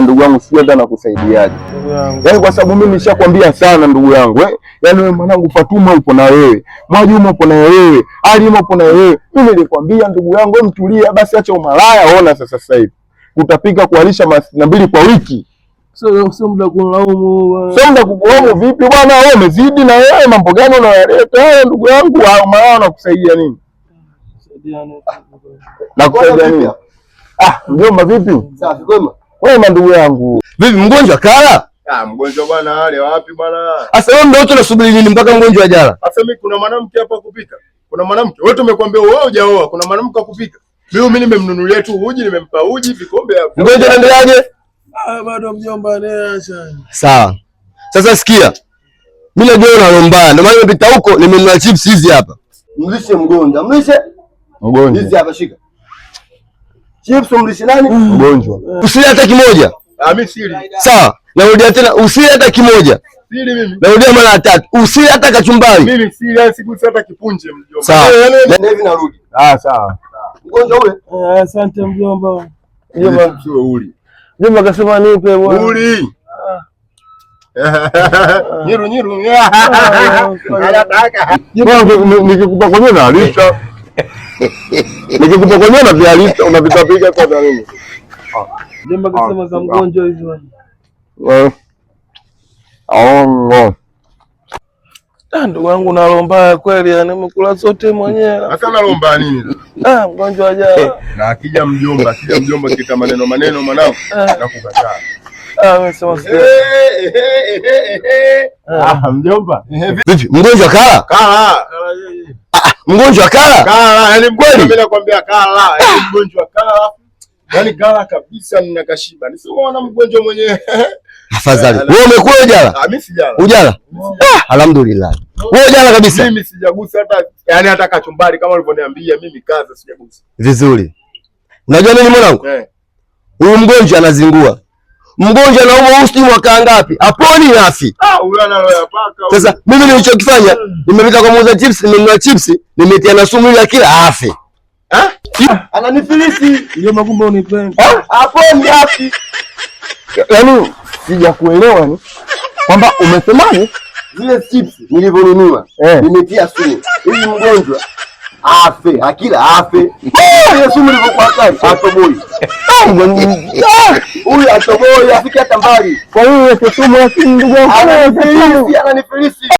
Ndugu yangu sio hata nakusaidiaje. Yaani kwa sababu mimi nishakwambia sana ndugu yangu. Yaani wewe mwanangu Fatuma upo na wewe. Mwajuma upo na wewe. Alima upo na wewe. Mimi nilikwambia ndugu yangu mtulia basi acha umalaya. Ona sasa hivi. Utapika kualisha mara 2 kwa wiki. Sio muda kulaumu. Sio muda kulaumu vipi bwana? Wewe umezidi na wewe mambo gani unayaleta? Wewe ndugu yangu maana nakusaidia nini? Nakusaidia nini? Mjomba vipi? Safi kwema. Wewe ndugu yangu. Vipi mgonjwa kala? Mgonjwa bwana wale wapi bwana? Sasa wewe ndio unasubiri nini mpaka mgonjwa ajala? Sasa mimi kuna mwanamke hapa kupika. Kuna mwanamke. Wewe tumekwambia wewe hujaoa, kuna mwanamke kupika. Mimi nimemnunulia tu uji, nimempa uji vikombe hapo. Mgonjwa anaendeleaje? Bado mjomba acha. Sawa. Sasa sikia. Mimi najua unalomba. Ndio maana nimepita huko nimenunua chips hizi hapa. Mlishe mgonjwa. Mlishe mgonjwa. Hizi hapa shika. Chips umlishe nani? Mgonjwa. Usile hata kimoja. Mimi sili. Sawa. Narudia tena usile hata kimoja. Sili mimi. Narudia mara 3. Usile hata kachumbari. Mimi sili, siku hata kipunje mjomba. Sawa. Nenda hivi narudi. Sawa. Mgonjwa ule? Asante mjomba. Mjomba sio uli. Mjomba kasema nipe bwana. Uli. Nyiru. Nikikupa kwenye na alisha. Nikikupa kwenye na vya alisha unavitapiga kwa nini? Mjomba kasema za mgonjwa hizo. Ndugu wangu nalomba kweli, yani mkula zote mwenyewe. Sasa nalomba nini? Mgonjwa ajala. Na akija mjomba kita maneno mwanangu na kukataa. Wewe sema sikia. Mjomba. Vipi? Mgonjwa kala? Kala. Mgonjwa kala? Kala, yani mimi nakwambia kala, yani mgonjwa kala. Yani kala kabisa ninakashiba. Nisimuona mgonjwa mwenyewe. Afadhali. Wewe umekula ujala? Mimi sijala. Ujala? Alhamdulillah. Wewe ujala kabisa? Mimi sijagusa hata kachumbari kama ulivyoniambia, mimi kaza sijagusa. Vizuri. Unajua nini mwanangu? Huyu mgonjwa anazingua. Mgonjwa anaumwa usi mwaka ngapi? Aponi afi. Huyu analoya paka. Sasa mimi nilichokifanya, nimepita kwa muuza chips, nimenunua chips, nimetia na sumu ile kila afi. Ananifilisi. Ndio makumba unipenda. Aponi afi. Yaani sijakuelewa ni kwamba umesemaje? Zile chips nilivyonunua, nimetia sumu. Ili mgonjwa afe, akila afe. Ile sumu ilivyokuwa kali, atoboi. Huyu atoboi afike hata mbali. Kwa hiyo ile sumu lakini ndugu yangu ananifilisi.